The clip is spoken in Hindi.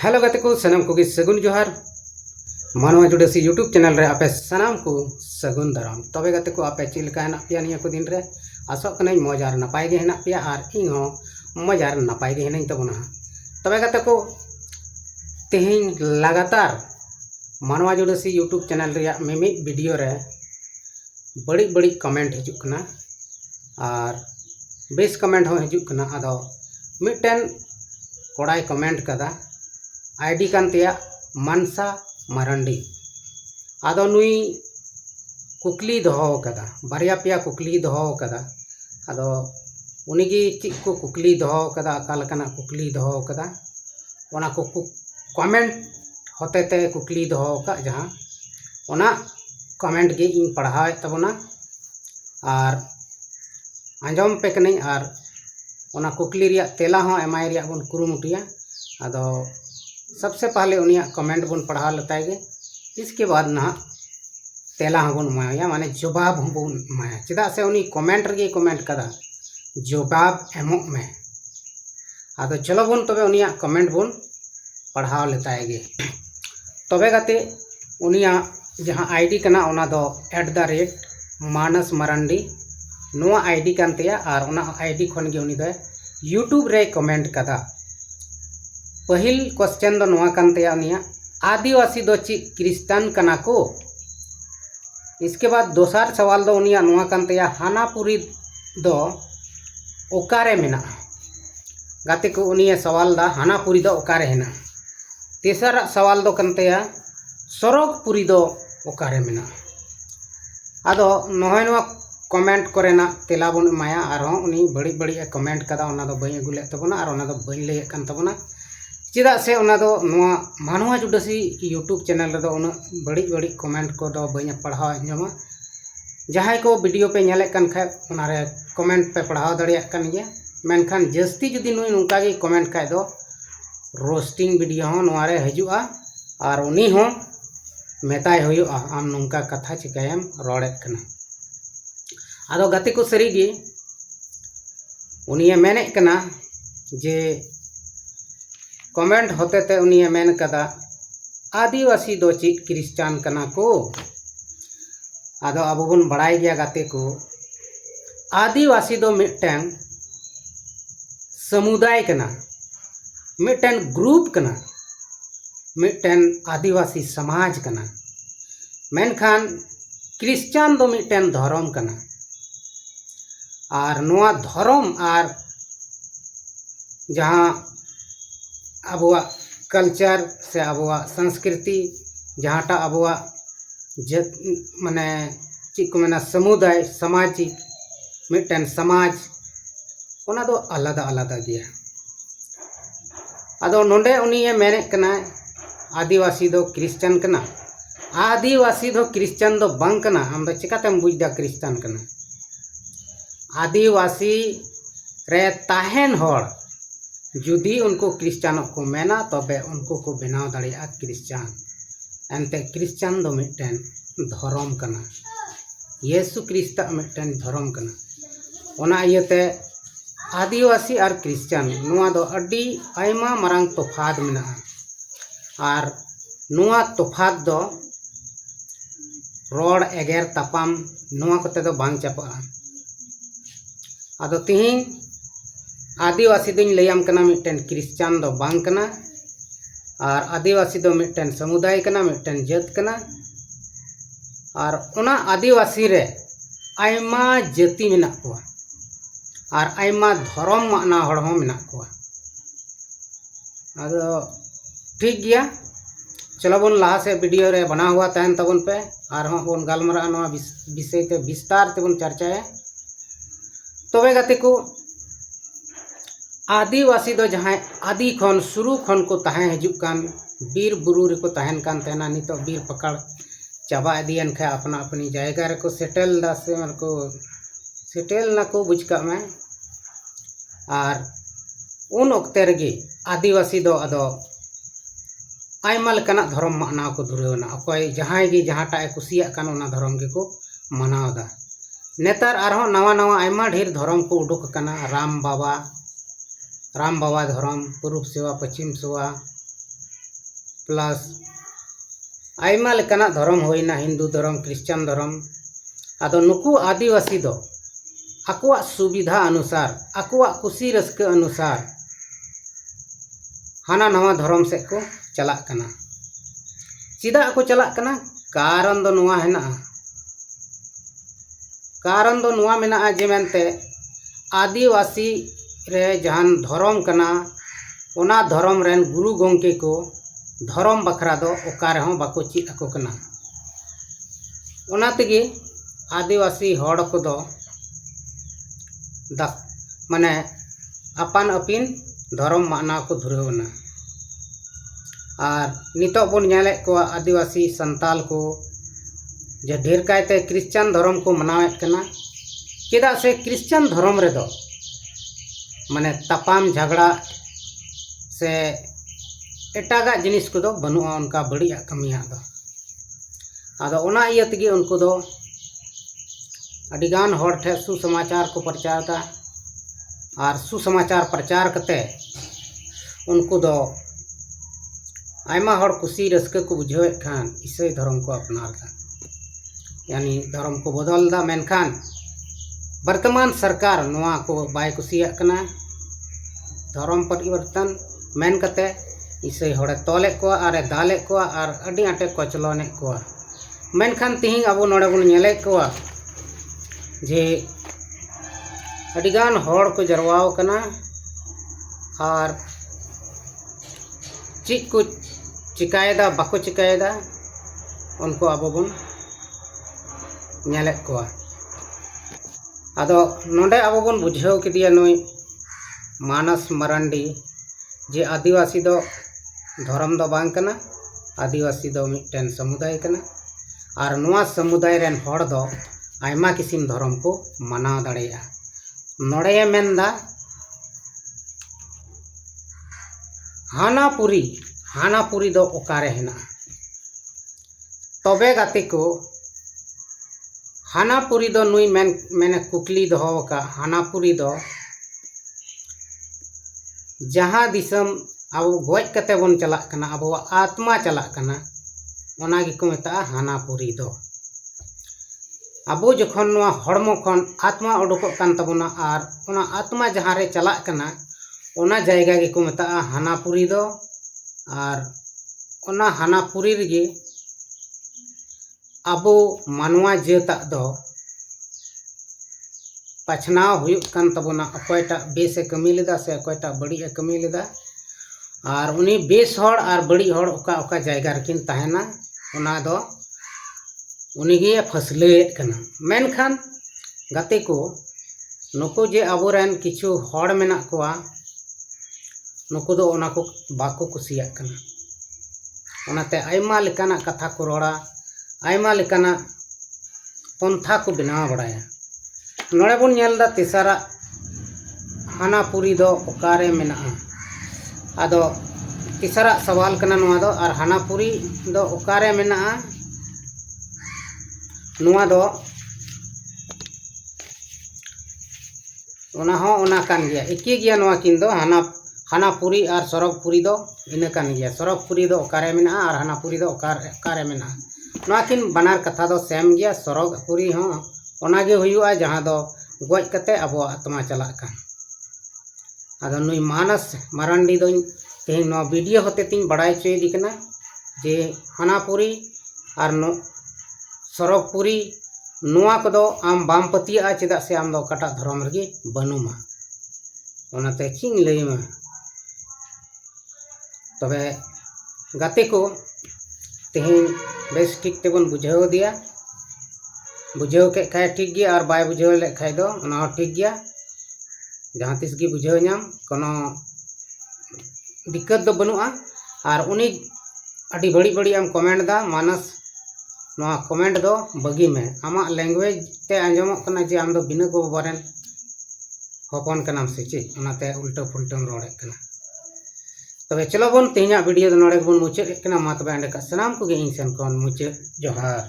हेलो गाते को सनम को सगुन जोहार मानवा जुड़सी यूट्यूब चैनल रे आपे सनाम को सगुन दाराम तबे गाते को आपे चिलका हेना पिया निया को दिन रे आसो कने मजा आर नपाय गे हेना पिया आर इन हो मजा आर नपाय गे हेना तबना तबे गाते को तेहिं लगातार मानवा जुड़सी यूट्यूब चैनल रे मिमी वीडियो रे बड़ी बड़ी कमेंट हिजुक कना और बेस कमेंट हो हिजुक कना आदो मिटन कोड़ाई कमेंट कदा आईडी कानतिया मनसा मारंडी आदो नुई कुकली दोहो कदा बारिया पिया कुकली दोहो कदा आदो उनिगी चिक को कुकली दोहो कदा अकालकना कुकली दोहो कदा ओना को कमेंट होते ते कुकली दोहो का जहां ओना कमेंट गे इन पढ़ाए तबना और आंजम पे कने और ओना कुकली रिया तेला हो एमाय रिया बन कुरुमुटिया आदो सबसे पहले उनिया कमेंट बन पढ़ा लेताएगे इसके बाद ना तेला बन माया माने जवाब बन माया चेदा से उनी कमेंट रे कमेंट कदा जवाब एमोग में आदो चलो बन तबे उनिया कमेंट बन पढ़ा लेताएगे तबे गाते उनिया जहां आईडी कना ओना दो @मानस मारंडी नोआ आईडी कानतेया और ओना आईडी खन गे उनी दो यूट्यूब रे कमेंट कदा पहिल क्वेश्चन दो नोआ कानतेया उनिया आदिवासी दो ची क्रिश्चियन कना को। इसके बाद दोसर सवाल दो उनिया नोआ कानतेया हानापुरी दो ओकारे मेना गाते को उनिया सवाल दा हानापुरी दो ओकारे हेना। तीसरा सवाल दो कानतेया सरगपुरी दो ओकारे मेना आदो नोय नोआ कमेंट करेना तेला बन माया और उनी बड़ी बड़ी कमेंट कदा ओना दो बई अगुले तबना और ओना दो बई लय कान तबना चेदा से ओना दो नोआ मानवा जुड़सी यूट्यूब चैनल रे दो उन बड़ी बड़ी कमेंट को दो बई पढ़ाव जमा जहां को वीडियो पे नेले कान खा ओना रे कमेंट पे पढ़ाव दड़िया कान गया मेनखान जस्ती जुदी नुई नुका गे कमेंट खाय दो रोस्टिंग वीडियो हो नोआ रे हजुआ और उनी हो मेताय होयुआ आम नुका कथा चिकायम रोड़े कना आदो गाते को सरीगे उनिया मेने कना जे कमेंट होते ते उनिया मेन कदा आदिवासी दो ची क्रिश्चियन कना को। आदो अब बन बड़ाई गया गाते को आदिवासी दो मिटन समुदाय कना मिटन ग्रुप कना मिटन आदिवासी समाज कना मेनखान क्रिश्चियन दो मिटन धर्म कना और नोआ धर्म और जहां अबुआ कल्चर से अबुआ संस्कृति जहाँटा अबुआ जत माने चिक मना समुदाय सामाजिक मिटन समाज ओना दो आलादा आलादा गया आदो नोंडे उनिये मेने कना आदिवासी दो क्रिश्चियन कना आदिवासी दो क्रिश्चियन दो बांग कना हम दो चिकातेम बुझदा क्रिश्चियन कना आदिवासी रे ताहेन होड़ जुदी उनको क्रिश्चियन को मेना तबे उनको को बनाव दाड़िया क्रिश्चियन एनते क्रिश्चियन दो मिटन धर्म कना येसु क्रिस्ता मिटन धर्म कना ओना इयते आदिवासी और क्रिश्चियन नुआ दो अड्डी आयमा मरांग तफात मेना और नुआ तफात दो रोड एगेर तापाम नुआ कोते दो बांग चापा आदो तिहिं आदिवासी दिन लैयाम कना मिटन क्रिश्चियन दो बांग कना और आदिवासी दो मिटन समुदाय कना मिटन जात कना और उना आदिवासी रे आयमा जाति मेना को और आयमा धर्म माना हड़ हो मेना को आदो ठीक गया चलो बन लहा से वीडियो रे बना हुआ तहन तबन पे और हम बन गालमरा नवा विषय ते विस्तार ते बन चर्चाया तबे गाते को आदिवासी दो जहां आदि खन शुरू खन को तहां हजुक कान बीर बुरु रे को तहन कान तेना नितो बीर पकड़ चाबा दियन खा अपना अपनी जायगा रे को सेटल दा से मन को सेटल ना को बुझ का मैं और उन ओक्ते रे आदिवासी दो अदो आयमा लेकाना धर्म मानाव को धुरेवना अकोय जहां गे जहांटा कुसिया कान ओना धर्म गे को मनावदा नेतार आरहो नवा नवा आयमा ढेर धर्म को उडुक कना राम बाबा धर्म पूर्व सेवा पश्चिम सेवा प्लस आयमा लेकाना धर्म होइना हिंदू धर्म क्रिश्चियन धर्म आदो नुकु आदिवासी दो आकुआ सुविधा अनुसार आकुआ कुसी रस्क अनुसार हाना नवा धर्म से को चला कना चिदा को चला कना कारण दो नुआ हेना कारण दो नुआ मेना जे मेनते आदिवासी रे जहान धर्म कना ओना धर्म रेन गुरु गोंके को धर्म बखरा दो ओका रहो बाको चिद आको कना ओना तेगे आदिवासी हड़ को दो माने अपान अपिन धर्म माना को धुरवना और नितो बन नेले को आदिवासी संताल को जे ढेर कायते क्रिश्चियन धर्म को मनावेत कना चेदा से क्रिश्चियन धर्म रे दो माने तापाम झगड़ा से एटागा जिनिस को दो बनुआ उनका बड़िया कमिया दो आदो ओना इया तेगे उनको दो अडिगान हड़ ठे सुसमाचार को प्रचार दा और सुसमाचार प्रचार कते उनको दो आयमा हड़ कुसी रस्के को बुझेत खान ईसाई धर्म को अपनार दा यानी धर्म को बदल दा मेनखान वर्तमान सरकार नोआ को बाय कुसिया कना धर्म परिवर्तन मेन कते ईसाई हड़े तोले को आरे दाले को और अडी आटे कचलने को मेनखान तिहिं अब नोडे बन नेले को जे अडिगान हड़ को जरवाव कना और चिक को चिकायदा बाको चिकायदा उनको अब बन नेले को आदो नोडे अब बन बुझाव किदिया नुई मानस मरांडी जे आदिवासी दो धर्म दो बांग कना आदिवासी दो मिटन समुदाय कना और नोआ समुदाय रेन हड़ दो आयमा किसिम धर्म को मनाव दाड़ेया नोड़े मेनदा हानापुरी दो ओकारे हेना तबे गाते को हानापुरी दो नुई मैंने कुकली दो का हानापुरी दो जहाँ दिसम अब गोज कते बन चला कना अब आत्मा चला कना ओना गी को मेता हानापुरी दो अबो जखन नोआ हड़मो खन आत्मा उडुको कान तबना और ओना आत्मा जहाँ रे चला कना ओना जायगा गी को मेता हानापुरी दो और ओना हानापुरी रे अबो मानवा जेता दो पछनाव हुयुक कान तबना अकोयटा बेसे कमी लेदा से अकोयटा बड़ी कमी लेदा और उनी बेस हड़ और बड़ी हड़ ओका ओका जायगा रकिन तहना ओना दो उनीगे फसलेत कना मेनखान गाते को नुको जे अबोरेन किछु हड़ मेना कोआ नुको दो ओना को बाको कुसिया कना ओनाते आयमा लेकाना कथा को रोड़ा आयमा लेकाना पंथा को बनाव बड़ाया नोड़े बन नेलदा तेसारा हानापुरी दो ओकारे मेना आदो तेसारा सवाल कना नोआ दो और हानापुरी दो ओकारे मेना नुआ दो ओना कान गया एके गया नुआ किन दो हानापुरी और सरगपुरी दो इन कान गया सरगपुरी दो ओकारे मेना और हानापुरी दो ओकारे मेना नुआ किन बनार कथा दो सेम गया सरगपुरी हो ओना गे हुयुआ जहां दो गोज कते अब आत्मा चला कान आदो नुई मानस मरांडी दो तेहिं नुआ वीडियो होते तीन बड़ाई चोयदी कना जे हानापुरी और नो सरगपुरी नुआ को दो आम बाम पतिया चेदा से आम दो कटा धर्म रगे बनुमा ओनाते चिंग लईमा तबे गाते को तेहिं बेस ठीक तेबन बुझाव दिया बुझाव के खाय ठीक गया और बाय बुझाव ले खाय दो ओना ठीक गया जहाँ तिस गे बुझाव नाम कोनो दिक्कत दो बनुआ और उनी अड़ी बड़ी बड़ी आम कमेंट दा मानस नोआ कमेंट दो बगी में आमा लैंग्वेज ते आंजमो कना जे आम दो बिना को बारेन हपन कनाम से चे ओनाते उल्टा फुल्टम रोड़े कना तबे चलो बन तेहना वीडियो नोड़े बन मुचाद कना मा तबे अंडे का सनाम को गे इन सेन कोन मुचाद जोहार।